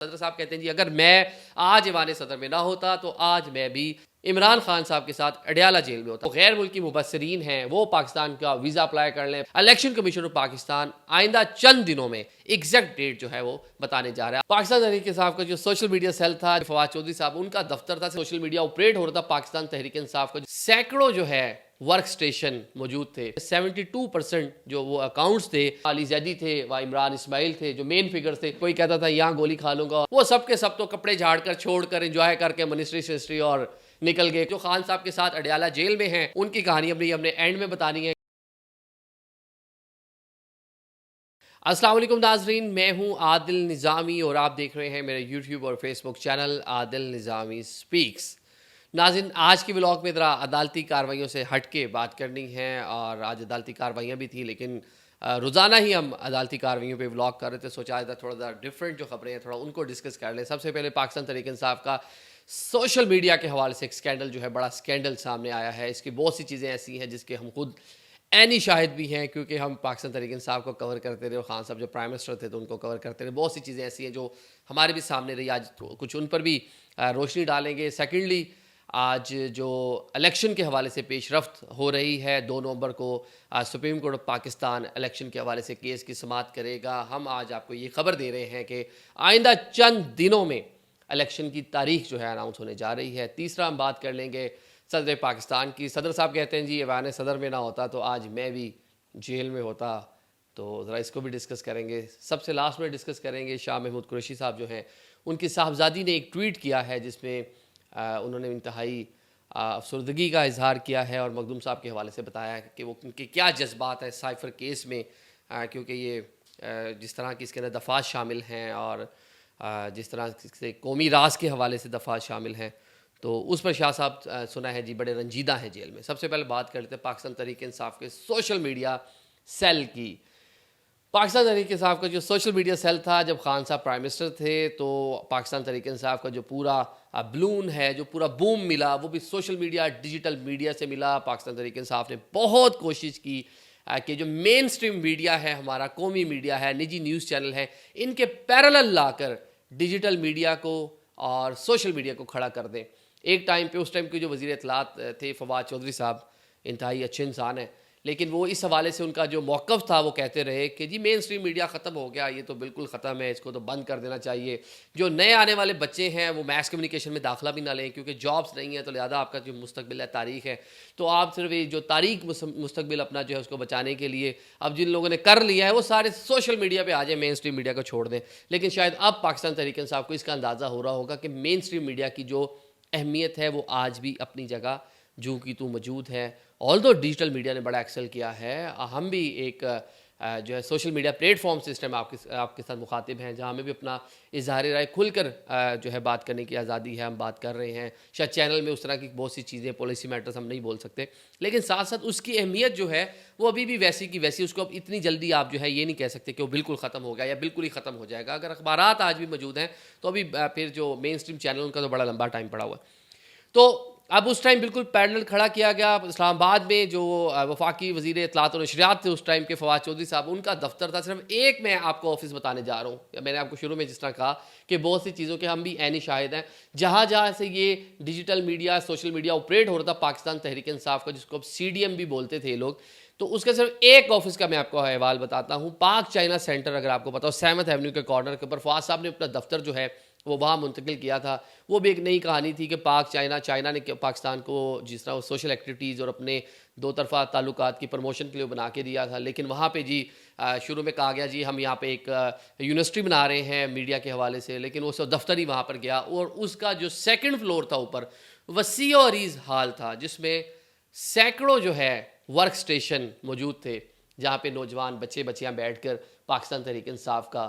सदर साहब कहते हैं जी अगर मैं आज ईवान सदर में ना होता तो आज मैं भी इमरान खान साहब के साथ अडयाला जेल में होता। तो गैर मुल्की मुबसरीन हैं वो पाकिस्तान का वीजा अप्लाई कर लें। इलेक्शन कमीशन ऑफ पाकिस्तान आइंदा चंद दिनों में एग्जैक्ट डेट जो है वो बताने जा रहा है। पाकिस्तान तहरीक इंसाफ का जो सोशल मीडिया सेल था, फवाद चौधरी साहब उनका दफ्तर था, सोशल मीडिया ऑपरेट हो रहा था पाकिस्तान तहरीक इंसाफ का। सैकड़ों जो है वर्क स्टेशन मौजूद थे। 72% जो वो अकाउंट्स थे, अली जैदी थे, वह इमरान इस्माइल थे जो मेन फिगर्स थे। कोई कहता था यहाँ गोली खा लूंगा, वो सब के सब तो कपड़े झाड़ कर छोड़ कर एंजॉय करके मिनिस्ट्री और निकल गए। जो खान साहब के साथ अडयाला जेल में हैं उनकी कहानी अपनी हमने एंड में बतानी है। अस्सलाम वालेकुम नाजरीन, मैं हूं आदिल निज़ामी और आप देख रहे हैं मेरे यूट्यूब और फेसबुक चैनल आदिल निज़ामी स्पीक्स। नाज़रीन, आज के व्लॉग में ज़रा अदालती कार्रवाइयों से हट के बात करनी है और आज अदालती कार्रवाइयाँ भी थी, लेकिन रोज़ाना ही हम अदालती कार्रवाइयों पे व्लॉग कर रहे थे। सोचा था थोड़ा सा डिफरेंट जो खबरें हैं थोड़ा उनको डिस्कस कर लें। सबसे पहले पाकिस्तान तहरीक इंसाफ का सोशल मीडिया के हवाले से एक स्कैंडल जो है, बड़ा स्कैंडल सामने आया है। इसकी बहुत सी चीज़ें ऐसी हैं जिसके हम खुद ऐनी शाहिद भी हैं, क्योंकि हम पाकिस्तान तहरीक इंसाफ को कवर करते रहे और खान साहब जो प्राइम मिनिस्टर थे तो उनको कवर करते रहे। बहुत सी चीज़ें ऐसी हैं जो हमारे भी सामने रही, आज तो कुछ उन पर भी रोशनी डालेंगे। सेकेंडली, आज जो इलेक्शन के हवाले से पेशरफ्त हो रही है, 2 नवंबर को supreme court of Pakistan election के हवाले से केस की समाअत करेगा। हम आज आपको ये खबर दे रहे हैं कि आइंदा चंद दिनों में इलेक्शन की तारीख जो है अनाउंस होने जा रही है। तीसरा हम बात कर लेंगे सदर पाकिस्तान की। सदर साहब कहते हैं जी ईवान सदर में ना होता तो आज मैं भी जेल में होता, तो ज़रा इसको भी डिस्कस करेंगे। सबसे लास्ट में डिस्कस करेंगे शाह महमूद कुरैशी साहब जो हैं, उनकी साहबजादी ने एक ट्वीट किया है जिसमें उन्होंने इंतहाई अफसरदगी का इजहार किया है और मखदूम साहब के हवाले से बताया है कि वो उनके क्या जज्बात है साइफर केस में, क्योंकि ये जिस तरह की इसके अंदर दफ़ात शामिल हैं और जिस तरह से कौमी राज के हवाले से दफ़ात शामिल हैं, तो उस पर शाह साहब सुना है जी बड़े रंजीदा हैं जेल में। सबसे पहले बात कर लेते हैं पाकिस्तान तहरीक इंसाफ के सोशल मीडिया सेल की। पाकिस्तान तहरीक इंसाफ का जो सोशल मीडिया सेल था, जब खान साहब प्राइम मिनिस्टर थे तो पाकिस्तान तहरीक इंसाफ का जो पूरा बलून है, जो पूरा बूम मिला, वो भी सोशल मीडिया डिजिटल मीडिया से मिला। पाकिस्तान तहरीक इंसाफ ने बहुत कोशिश की कि जो मेन स्ट्रीम मीडिया है, हमारा कौमी मीडिया है, निजी न्यूज़ चैनल हैं, इनके पैरेलल लाकर डिजिटल मीडिया को और सोशल मीडिया को खड़ा कर दें। एक टाइम पे उस टाइम के जो वज़ीर इत्तलात थे फवाद चौधरी साहब, इंतहाई अच्छे इंसान हैं, लेकिन वो इस हवाले से उनका जो मौक़िफ़ था वो कहते रहे कि जी मेन स्ट्रीम मीडिया ख़त्म हो गया, ये तो बिल्कुल ख़त्म है, इसको तो बंद कर देना चाहिए। जो नए आने वाले बच्चे हैं वो मैस कम्युनिकेशन में दाखिला भी ना लें, क्योंकि जॉब्स नहीं है, तो लिहाजा आपका जो मुस्तकबिल है तारीख़ है, तो आप सिर्फ ये जो तारीख़ मुस्तकबिल अपना जो है उसको बचाने के लिए अब जिन लोगों ने कर लिया है वो सारे सोशल मीडिया पर आ जाए, मेन स्ट्रीम मीडिया को छोड़ दें। लेकिन शायद अब पाकिस्तान तहरीक इंसाफ को इसका अंदाज़ा हो रहा होगा कि मेन स्ट्रीम मीडिया की जो अहमियत है वो आज भी अपनी जगह जूं की तू मौजूद है। ऑल्दो डिजिटल मीडिया ने बड़ा एक्सेल किया है, हम भी एक जो है सोशल मीडिया प्लेटफॉर्म सिस्टम आपके साथ मुखातिब हैं, जहाँ हमें भी अपना इजहार राय खुलकर जो है बात करने की आज़ादी है, हम बात कर रहे हैं। शायद चैनल में उस तरह की बहुत सी चीज़ें, पॉलिसी मैटर्स हम नहीं बोल सकते, लेकिन साथ साथ उसकी अहमियत जो है वो अभी भी वैसी की वैसी। उसको अब इतनी जल्दी आप जो है ये नहीं कह सकते कि वो बिल्कुल ख़त्म हो गया या बिल्कुल ही ख़त्म हो जाएगा। अगर अखबारात आज भी मौजूद हैं तो अभी फिर जो मेन स्ट्रीम चैनल उनका तो बड़ा लंबा टाइम पड़ा हुआ है। तो अब उस टाइम बिल्कुल पैरेलल खड़ा किया गया। इस्लामाबाद में जो वफाकी वज़ीर इत्तलात और नशरियात थे उस टाइम के फवाद चौधरी साहब, उनका दफ्तर था। सिर्फ एक मैं आपको ऑफिस बताने जा रहा हूँ। मैंने आपको शुरू में जिस तरह कहा कि बहुत सी चीज़ों के हम भी ऐनी शाहिद हैं, जहाँ जहाँ से ये digital media social media operate हो रहा था पाकिस्तान तहरीक इंसाफ का, जिसको अब CDM भी बोलते थे लोग, तो उसका सिर्फ एक ऑफिस का मैं आपको अहवाल बताता हूँ। पाक चाइना सेंटर, अगर आपको पता हो, 7th एवेन्यू के कॉर्नर के ऊपर फवाद साहब ने अपना दफ्तर जो है वो वहाँ मुंतकिल किया था। वो भी एक नई कहानी थी कि चाइना ने पाकिस्तान को जिस तरह सोशल एक्टिविटीज़ और अपने दो तरफ़ा ताल्लुकात की प्रमोशन के लिए बना के दिया था, लेकिन वहाँ पे जी शुरू में कहा गया जी हम यहाँ पे एक यूनिवर्सिटी बना रहे हैं मीडिया के हवाले से, लेकिन वो सब दफ्तर ही वहाँ पर गया और उसका जो 2nd फ्लोर था ऊपर, वसी और अरीज़ हाल था, जिसमें सैकड़ों जो है वर्क स्टेशन मौजूद थे, जहाँ पे नौजवान बच्चे बच्चियाँ बैठ कर पाकिस्तान तहरीक इंसाफ का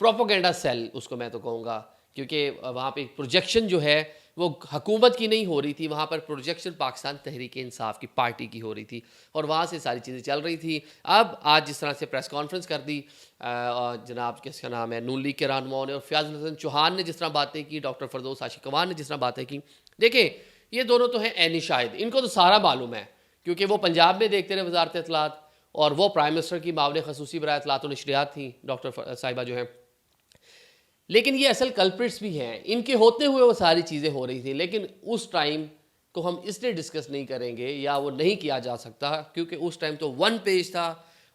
प्रोपोगेंडा सेल, उसको मैं तो कहूँगा, क्योंकि वहाँ पे प्रोजेक्शन जो है वो हुकूमत की नहीं हो रही थी, वहाँ पर प्रोजेक्शन पाकिस्तान तहरीक इंसाफ की पार्टी की हो रही थी और वहाँ से सारी चीज़ें चल रही थी। अब आज जिस तरह से प्रेस कॉन्फ्रेंस कर दी जनाब किसका नाम है नून लीग के रहनुमाओं ने, और फयाज हसन चौहान ने जिस तरह बातें की, डॉक्टर फरदौस आशिकवान ने जिस तरह बातें की, देखें ये दोनों तो हैं ऐनी शाहिद, इनको तो सारा मालूम है, क्योंकि वो पंजाब में देखते रहे वजारत इत्तलात और वो प्राइम मिनिस्टर की मामले खसूसी बराए इत्तलात और नशरियात थी डॉक्टर साहिबा जो हैं। लेकिन ये असल कल्प्रिट्स भी हैं, इनके होते हुए वो सारी चीज़ें हो रही थी। लेकिन उस टाइम को हम इसलिए डिस्कस नहीं करेंगे या वो नहीं किया जा सकता क्योंकि उस टाइम तो वन पेज था।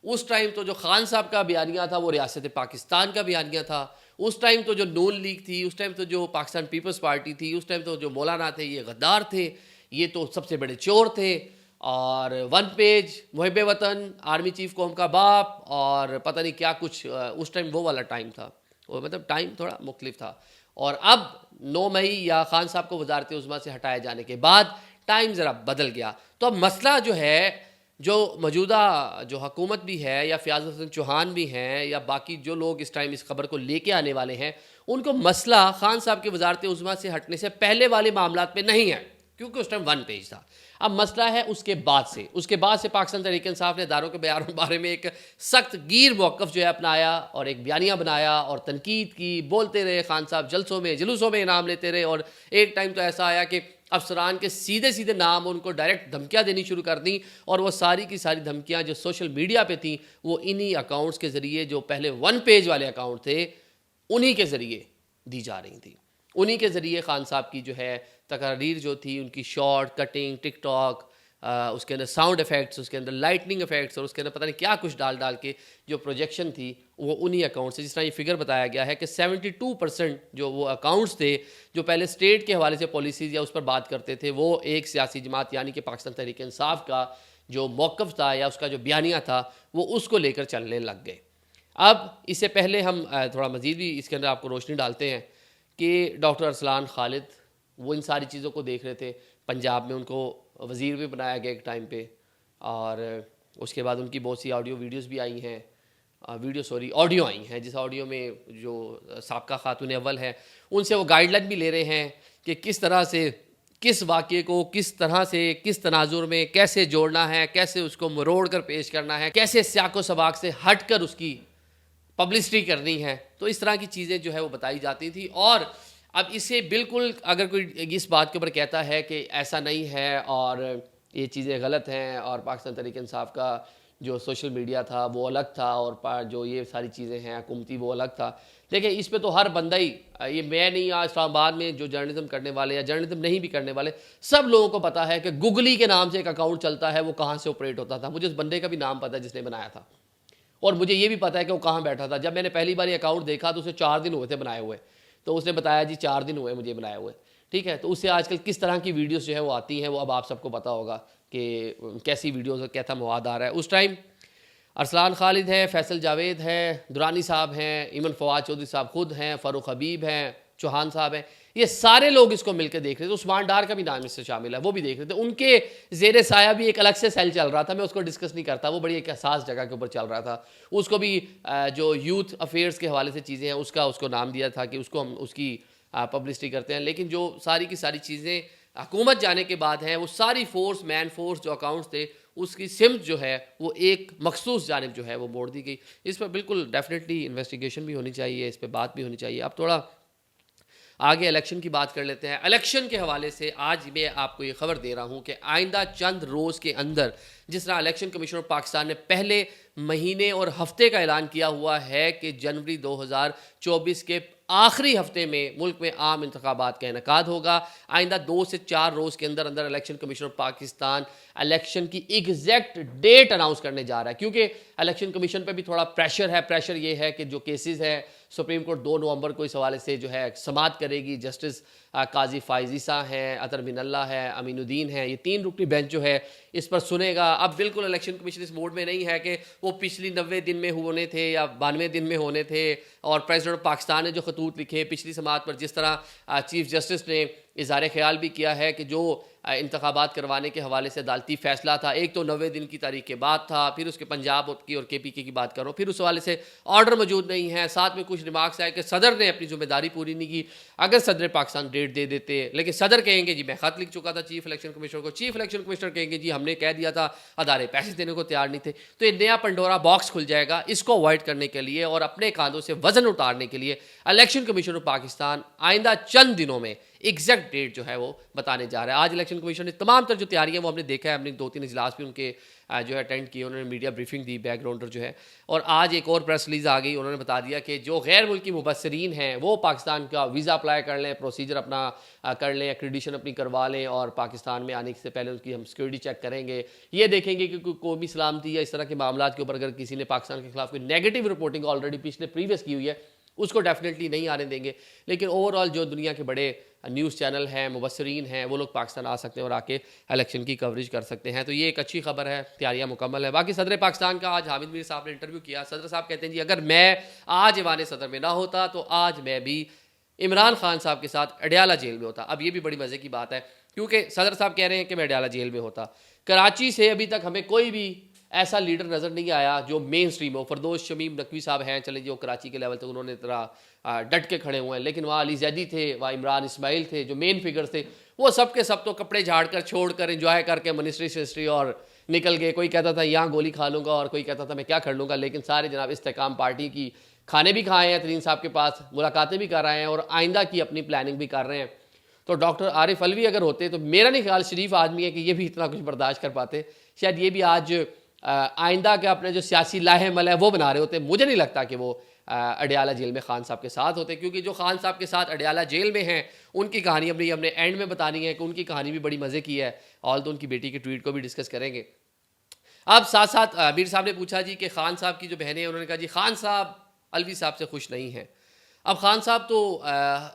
उस टाइम तो जो खान साहब का बयानिया था वो रियासत पाकिस्तान का बयानिया था। उस टाइम तो जो नून लीग थी, उस टाइम तो जो पाकिस्तान पीपल्स पार्टी थी, उस टाइम तो जो मौलाना थे ये गद्दार थे, ये तो सबसे बड़े चोर थे। और वन पेज मुहिब वतन, आर्मी चीफ कौम का बाप और पता नहीं क्या कुछ, उस टाइम वो वाला टाइम था। वो मतलब टाइम थोड़ा मुख्तलिफ था। और अब 9 मई या खान साहब को वजारत उज़्मा से हटाए जाने के बाद टाइम ज़रा बदल गया। तो अब मसला जो है, जो मौजूदा जो हुकूमत भी है या फ़याज़ हसन चौहान भी हैं या बाकी जो लोग इस टाइम इस खबर को लेके आने वाले हैं, उनको मसला खान साहब की वजारत उज़्मा से हटने से पहले वाले मामलात में नहीं है क्योंकि उस टाइम वन पेज था। अब मसला है उसके बाद से पाकिस्तान तहरीक इंसाफ ने इदारों के बयानों के बारे में एक सख्त गिर मौक़िफ़ जो है अपनाया और एक बयानिया बनाया और तनकीद की, बोलते रहे। खान साहब जलसों में जुलूसों में इनाम लेते रहे और एक टाइम तो ऐसा आया कि अफसरान के सीधे सीधे नाम उनको डायरेक्ट धमकियाँ देनी शुरू कर दी और वो सारी की सारी धमकियाँ जो सोशल मीडिया पे थी वो इन्हीं अकाउंट्स के ज़रिए, जो पहले वन पेज वाले अकाउंट थे, उन्हीं के ज़रिए दी जा रही थी। उन्हीं के ज़रिए खान साहब की जो है तकरीर जो थी, उनकी शॉर्ट कटिंग, टिकटॉक, उसके अंदर साउंड इफ़ेक्ट्स, उसके अंदर लाइटनिंग इफ़ेक्ट्स और उसके अंदर पता नहीं क्या कुछ डाल डाल के जो प्रोजेक्शन थी वो उन्हीं अकाउंट से, जिस तरह ये फिगर बताया गया है कि 72% जो वो अकाउंट्स थे जो पहले स्टेट के हवाले से पॉलिसीज़ या उस पर बात करते थे, वो एक सियासी जमात यानी कि पाकिस्तान तहरीक इंसाफ का जो मौक़िफ़ था या उसका जो बयानिया था वो उसको लेकर चलने लग गए। अब इससे पहले हम थोड़ा मज़ीद भी इसके अंदर आपको रोशनी डालते हैं कि डॉक्टर अरसलान खालिद वो इन सारी चीज़ों को देख रहे थे। पंजाब में उनको वज़ीर भी बनाया गया एक टाइम पे और उसके बाद उनकी बहुत सी ऑडियो वीडियोस भी आई हैं, ऑडियो आई हैं, जिस ऑडियो में जो साबका खातून अव्वल है उनसे वो गाइडलाइन भी ले रहे हैं कि किस तरह से किस वाक़े को किस तरह से किस तनाजुर में कैसे जोड़ना है, कैसे उसको मरोड़ कर पेश करना है, कैसे सियाको सबाक से हट कर उसकी पब्लिसिटी करनी है। तो इस तरह की चीज़ें जो है वो बताई जाती थी। और अब इसे बिल्कुल अगर कोई इस बात के ऊपर कहता है कि ऐसा नहीं है और ये चीज़ें गलत हैं और पाकिस्तान तहरीक इंसाफ का जो सोशल मीडिया था वो अलग था और जो ये सारी चीज़ें हैं हुकूमती वो अलग था, देखिए इस पे तो हर बंदा ही, ये मैं नहीं, आज इस्लामाबाद में जो जर्नलिज्म करने वाले या जर्नलिज्म नहीं भी करने वाले सब लोगों को पता है कि गुगली के नाम से एक अकाउंट चलता है, वो कहाँ से ऑपरेट होता था। मुझे उस बंदे का भी नाम पता है जिसने बनाया था और मुझे ये भी पता है कि वो कहाँ बैठा था। जब मैंने पहली बार ये अकाउंट देखा तो उसे 4 दिन हुए थे बनाए हुए, तो उसने बताया जी 4 दिन हुए मुझे बनाए हुए, ठीक है। तो उससे आजकल किस तरह की वीडियोस जो है वो आती हैं वो अब आप सबको पता होगा कि कैसी वीडियोस कैसा मवाद आ रहा है। उस टाइम अरसलान खालिद है, फैसल जावेद है, दुरानी साहब हैं, इमन फवाद चौधरी साहब खुद हैं, फ़ारूक हबीब हैं, चौहान साहब हैं, ये सारे लोग इसको मिलकर देख रहे थे। उस्मान डार का भी नाम इससे शामिल है, वो भी देख रहे थे। उनके ज़ेर साया भी एक अलग से सेल चल रहा था, मैं उसको डिस्कस नहीं करता, वो बड़ी एक हसास जगह के ऊपर चल रहा था। उसको भी जो यूथ अफेयर्स के हवाले से चीज़ें हैं उसको नाम दिया था कि उसको हम उसकी पब्लिसिटी करते हैं। लेकिन जो सारी की सारी चीज़ें हुकूमत जाने के बाद हैं, वो सारी मैन फोर्स जो अकाउंट्स थे उसकी सिमत जो है वो एक मखसूस जानिब जो है वो मोड़ दी गई। इस पर बिल्कुल डेफिनेटली इन्वेस्टिगेशन भी होनी चाहिए, इस पर बात भी होनी चाहिए। अब थोड़ा आगे इलेक्शन की बात कर लेते हैं। इलेक्शन के हवाले से आज मैं आपको ये खबर दे रहा हूँ कि आइंदा चंद रोज़ के अंदर जिस तरह इलेक्शन कमीशन ऑफ पाकिस्तान ने पहले महीने और हफ्ते का ऐलान किया हुआ है कि जनवरी 2024 के आखिरी हफ्ते में मुल्क में आम इंतखाबात का इनेकाद होगा। आइंदा 2 से 4 रोज़ के अंदर अंदर election commission of Pakistan election की एग्जैक्ट डेट अनाउंस करने जा रहा है, क्योंकि इलेक्शन कमीशन पे भी थोड़ा प्रेशर है। प्रेशर ये है कि जो केसेस है सुप्रीम कोर्ट 2 नवंबर को इस हवाले से जो है समाअत करेगी। जस्टिस काजी फाइजीसा हैं, अतर मिनल्ला है, अमीनुद्दीन है, ये 3 रुकनी बेंच जो है इस पर सुनेगा। अब बिल्कुल इलेक्शन कमीशन इस मोड में नहीं है कि वो पिछली 90 दिन में होने थे या 92 दिन में होने थे। और प्रेसिडेंट ऑफ पाकिस्तान ने जो खतूत लिखे पिछली समाअत पर, जिस तरह चीफ जस्टिस ने इज़हार ख्याल भी किया है कि जो इंतखाबात करवाने के हवाले से अदालती फ़ैसला था, एक तो 90 दिन की तारीख के बाद था, फिर उसके पंजाब की और KPK की बात करो, फिर उस हवाले से ऑर्डर मौजूद नहीं है। साथ में कुछ रिमार्क्स आए कि सदर ने अपनी जिम्मेदारी पूरी नहीं की। अगर सदर पाकिस्तान डेट दे देते, लेकिन सदर कहेंगे जी मैं ख़त लिख चुका था चीफ इलेक्शन कमिश्नर को, चीफ इलेक्शन कमिश्नर कहेंगे जी हमने कह दिया था, अदारे पैसे देने को तैयार नहीं थे। तो ये नया पंडोरा बॉक्स खुल जाएगा। इसको अवॉइड करने के लिए और अपने कांधों से वजन उतारने के लिए इलेक्शन कमीशन ऑफ पाकिस्तान आइंदा चंद दिनों में एग्जैक्ट डेट जो है वो बताने जा रहा है। आज इलेक्शन कमीशन ने तमाम तर जो तैयारियां वो हमने देखा है, हमने 2-3 इजलास भी उनके जो है अटेंड किए, उन्होंने मीडिया ब्रीफिंग दी बैकग्राउंडर जो है। और आज एक और प्रेस रिलीज आ गई, उन्होंने बता दिया कि जो गैर मुल्की मुबसरीन हैं वो पाकिस्तान का वीज़ा अप्लाई कर लें, प्रोसीजर अपना कर लें, एक्रेडिशन अपनी करवा लें और पाकिस्तान में आने से पहले उनकी हम सिक्योरिटी चेक करेंगे। ये देखेंगे कि कोई कौमी सलामती या इस तरह के मामला के ऊपर अगर किसी ने पाकिस्तान के खिलाफ कोई नेगेटिव रिपोर्टिंग ऑलरेडी पिछले प्रीवियस की हुई है उसको डेफिनेटली नहीं आने देंगे। लेकिन ओवरऑल जो दुनिया के बड़े न्यूज़ चैनल हैं, मुबसरीन हैं, वो लोग पाकिस्तान आ सकते हैं और आके इलेक्शन की कवरेज कर सकते हैं। तो ये एक अच्छी खबर है, तैयारियां मुकम्मल है। बाकी सदर पाकिस्तान का आज हामिद मीर साहब ने इंटरव्यू किया। सदर साहब कहते हैं जी अगर मैं आज ईवान सदर में ना होता तो आज मैं भी इमरान खान साहब के साथ अडयाला जेल में होता। अब ये भी बड़ी मज़े की बात है क्योंकि सदर साहब कह रहे हैं कि मैं अडयाला जेल में होता। कराची से अभी तक हमें कोई भी ऐसा लीडर नज़र नहीं आया जो मेन स्ट्रीम हो। फरदोस शमीम नकवी साहब हैं, चले जो कराची के लेवल तक उन्होंने तरह डट के खड़े हुए हैं, लेकिन वहाँ अली जैदी थे, वहाँ इमरान इस्माइल थे जो मेन फिगर्स थे। वो सब के सब तो कपड़े झाड़ कर छोड़ कर इंजॉय करके मिनिस्ट्री सिस्ट्री और निकल गए। कोई कहता था यहाँ गोली खा लूँगा और कोई कहता था मैं क्या कर लूँगा। लेकिन सारे जनाब इस्तेकाम पार्टी की खाने भी खाए हैं, तरीन साहब के पास मुलाकातें भी कर रहे हैं और आइंदा की अपनी प्लानिंग भी कर रहे हैं। तो डॉक्टर आरिफ अलवी अगर होते तो मेरा नहीं ख्याल शरीफ आदमी है कि ये भी इतना कुछ बर्दाश्त कर पाते। शायद ये भी आज आइंदा के अपने जो सियासी लाहेमल है वो बना रहे होते। मुझे नहीं लगता कि वो अडयाला जेल में खान साहब के साथ होते, क्योंकि जो खान साहब के साथ अडयाला जेल में हैं उनकी कहानी अपनी हमने एंड में बतानी है कि उनकी कहानी भी बड़ी मज़े की है। ऑल तो उनकी बेटी के ट्वीट को भी डिस्कस करेंगे। अब साथ साथ मीर साहब ने पूछा जी कि खान साहब की जो बहनें हैं, उन्होंने कहा जी खान साहब अलवी साहब से खुश नहीं हैं। अब खान साहब तो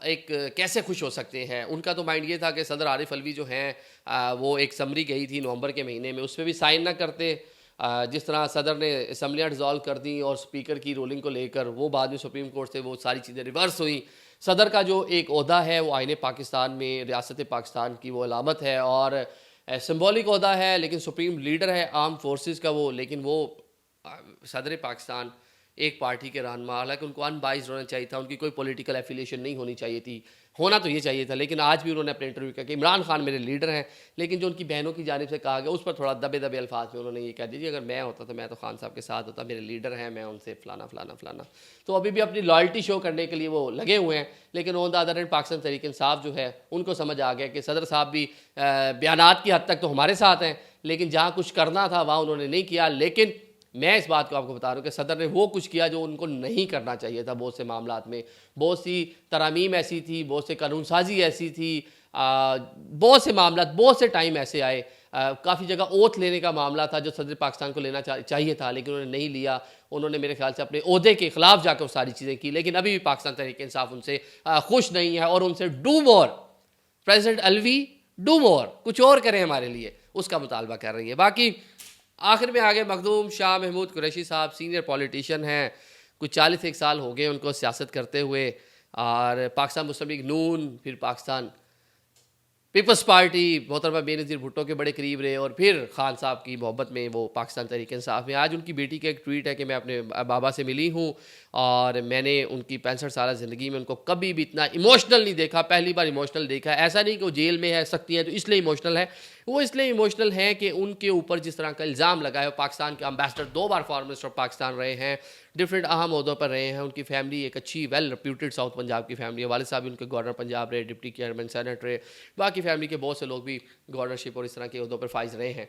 एक कैसे खुश हो सकते हैं। उनका तो माइंड ये था कि सदर आरिफ अलवी जो हैं वो एक समरी गई थी नवंबर के महीने में, उस पर भी साइन ना करते। जिस तरह सदर ने असम्बलियाँ डिज़ोल्व कर दी और स्पीकर की रूलिंग को लेकर वो बाद में सुप्रीम कोर्ट से वो सारी चीज़ें रिवर्स हुई। सदर का जो एक ओहदा है वो आईने पाकिस्तान में रियासत पाकिस्तान की वो अलामत है और सिंबॉलिक ओहदा है, लेकिन सुप्रीम लीडर है आर्म फोर्सेस का वो। लेकिन वो सदर पाकिस्तान एक पार्टी के रहनुमा, हालांकि उनको अनबाइज्ड होना चाहिए था, उनकी कोई पॉलिटिकल एफिलिएशन नहीं होनी चाहिए थी, होना तो ये चाहिए था। लेकिन आज भी उन्होंने अपने इंटरव्यू किया कि इमरान खान मेरे लीडर हैं। लेकिन जो उनकी बहनों की जानिब से कहा गया उस पर थोड़ा दबे दबे अल्फाज में उन्होंने ये कह दिया अगर मैं होता तो मैं तो खान साहब के साथ होता, मेरे लीडर हैं, मैं उनसे फलाना फलाना फलाना। तो अभी भी अपनी लॉयल्टी शो करने के लिए वो लगे हुए हैं। लेकिन on the other hand Pakistan Tehreek Insaf जो है उनको समझ आ गया कि सदर साहब भी बयानात की हद तक तो हमारे साथ हैं, लेकिन जहाँ कुछ करना था वहाँ उन्होंने नहीं किया। लेकिन मैं इस बात को आपको बता रहा हूँ कि सदर ने वो कुछ किया जो उनको नहीं करना चाहिए था। बहुत से मामलात में बहुत सी तरामीम ऐसी थी, बहुत से कानून साजी ऐसी थी, बहुत से मामलात, बहुत से टाइम ऐसे आए, काफ़ी जगह ओथ लेने का मामला था जो सदर पाकिस्तान को लेना चाहिए था, लेकिन उन्होंने नहीं लिया। उन्होंने मेरे ख्याल से अपने ओहदे के खिलाफ जाकर वो सारी चीज़ें की। लेकिन अभी भी पाकिस्तान तहरीक इंसाफ उनसे खुश नहीं है और उनसे do more, president Alvi do more, कुछ और करें हमारे लिए, उसका मुतालबा कर रही है। बाकी आखिर में आगे मखदूम शाह महमूद कुरैशी साहब सीनियर पॉलिटिशियन हैं, कुछ 41 साल हो गए उनको सियासत करते हुए और पाकिस्तान मुस्लिम लीग नून, फिर पाकिस्तान पीपल्स पार्टी मोहतरमा बेनज़ीर भुट्टो के बड़े करीब रहे और फिर खान साहब की मोहब्बत में वो पाकिस्तान तहरीक इंसाफ में। आज उनकी बेटी का एक ट्वीट है कि मैं अपने बाबा से मिली हूँ और मैंने उनकी 65 साल ज़िंदगी में उनको कभी भी इतना इमोशनल नहीं देखा, पहली बार इमोशनल देखा। ऐसा नहीं कि वो जेल में है, सख्ती है तो इसलिए इमोशनल है, वो इसलिए इमोशनल है कि उनके ऊपर जिस तरह का इल्ज़ाम लगा है। पाकिस्तान के ambassador 2 bar foreign minister of Pakistan रहे हैं, डिफरेंट अहम ओहदों पर रहे हैं। उनकी फैमिली एक अच्छी वेल रेप्यूटेड साउथ पंजाब की फैमिली है। वालिद साहब भी उनके गवर्नर पंजाब रहे, डिप्टी चेयरमैन सेनेट रहे, बाकी फैमिली के बहुत से लोग भी गवर्नरशिप और इस तरह के ओहदों पर फाइज रहे हैं।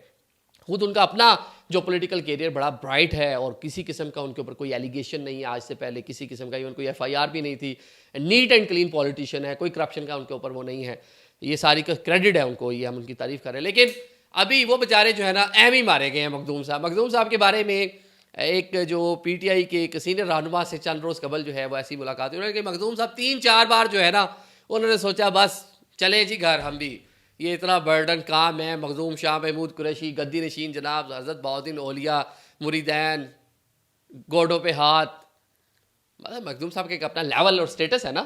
खुद उनका अपना जो पॉलिटिकल कैरियर बड़ा ब्राइट है और किसी किस्म का उनके ऊपर कोई एलिगेशन नहीं है आज से पहले, किसी किस्म का इवन कोई FIR भी नहीं थी। नीट एंड क्लीन पॉलिटिशियन है, कोई करप्शन का उनके ऊपर वो नहीं है। ये सारी का क्रेडिट है उनको, ये हम उनकी तारीफ कर रहे हैं। लेकिन अभी वो बेचारे जो है ना अहम ही मारे गए हैं मखदूम साहब। मखदूम साहब के बारे में एक जो PTI के एक सीनियर रहनुमा से चंद रोज़ कबल जो है वो ऐसी मुलाकात हुई। उन्होंने कहा मखदूम साहब 3-4 बार जो है ना उन्होंने सोचा बस चले जी घर, हम भी ये इतना बर्डन काम है। मखदूम शाह महमूद कुरैशी, गद्दी नशीन जनाब हज़रत बहाउद्दीन औलिया, मुरीदैन, गोडों पे हाथ, मतलब मखदूम साहब का एक अपना लेवल और स्टेटस है ना,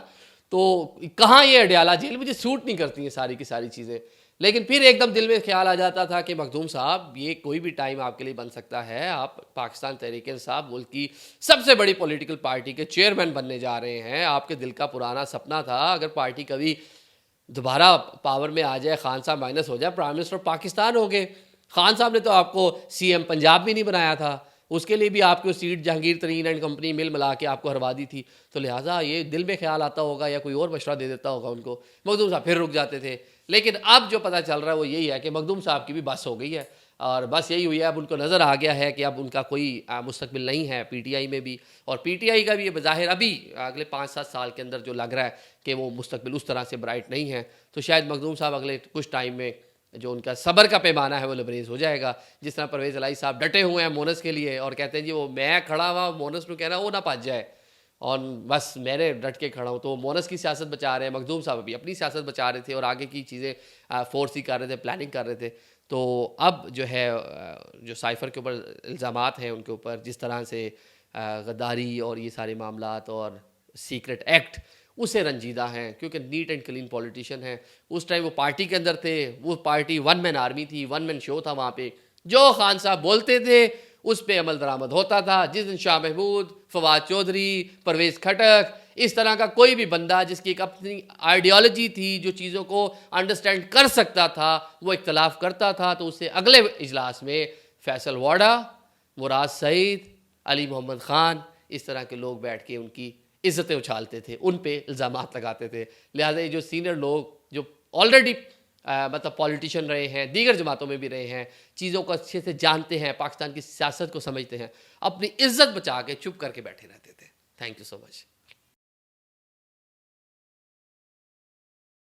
तो कहाँ ये अडयाला जेल, मुझे सूट नहीं करती हैं सारी की सारी चीज़ें। लेकिन फिर एकदम दिल में ख्याल आ जाता था कि मखदूम साहब ये कोई भी टाइम आपके लिए बन सकता है। आप पाकिस्तान तहरीक इंसाफ मुल्क की सबसे बड़ी पॉलिटिकल पार्टी के चेयरमैन बनने जा रहे हैं। आपके दिल का पुराना सपना था अगर पार्टी कभी दोबारा पावर में आ जाए, खान साहब माइनस हो जाए, प्राइम मिनिस्टर पाकिस्तान हो गए। खान साहब ने तो आपको CM पंजाब भी नहीं बनाया था, उसके लिए भी आपको सीट जहांगीर तरीन एंड कंपनी मिल मिला के आपको हरवा दी थी, तो लिहाजा ये दिल में ख्याल आता होगा या कोई और मशवरा दे देता होगा उनको, मखदूम साहब फिर रुक जाते थे। लेकिन अब जो पता चल रहा है वो यही है कि मखदूम साहब की भी बस हो गई है और बस यही हुई है। अब उनको नज़र आ गया है कि अब उनका कोई मुस्तकबिल नहीं है पीटीआई में भी, और पीटीआई का भी ये बज़ाहिर अभी अगले 5-7 साल के अंदर जो लग रहा है कि वो मुस्तकबिल उस तरह से ब्राइट नहीं है। तो शायद मखदूम साहब अगले कुछ टाइम में जो उनका सब्र का पैमाना है वो लबरेज हो जाएगा। जिस तरह परवेज़ इलाही साहब डटे हुए हैं मोनस के लिए और कहते हैं जी वो मैं खड़ा हुआ मोनस को कहना वो ना पच जाए और बस मैंने डट के खड़ा हूँ, तो मोनस की सियासत बचा रहे हैं। मखदूम साहब अभी अपनी सियासत बचा रहे थे और आगे की चीज़ें फोर्स ही कर रहे थे, प्लानिंग कर रहे थे। तो अब जो है जो साइफ़र के ऊपर इल्ज़ामात हैं उनके ऊपर जिस तरह से गद्दारी और ये सारे मामलात और सीक्रेट एक्ट उससे रंजीदा हैं, क्योंकि नीट एंड क्लीन पॉलिटिशियन हैं। उस टाइम वो पार्टी के अंदर थे, वो पार्टी वन मैन आर्मी थी, वन मैन शो था वहाँ पे। जो खान साहब बोलते थे उस पे अमल दरामद होता था। जिस दिन शाह महमूद, फवाद चौधरी, परवेज़ खटक, इस तरह का कोई भी बंदा जिसकी एक अपनी आइडियोलॉजी थी, जो चीज़ों को अंडरस्टैंड कर सकता था, वो इख्तलाफ करता था, तो उससे अगले इजलास में फैसल वाडा, मुराद सईद, अली मोहम्मद ख़ान, इस तरह के लोग बैठ के उनकी इज़्ज़तें उछालते थे, उन पे इल्ज़ामात लगाते थे। लिहाजा ये जो सीनियर लोग जो ऑलरेडी मतलब पॉलिटिशियन रहे हैं, दीगर जमातों में भी रहे हैं, चीज़ों को अच्छे से जानते हैं, पाकिस्तान की सियासत को समझते हैं, अपनी इज़्ज़त बचा के चुप करके बैठे रहते थे। Thank you so much.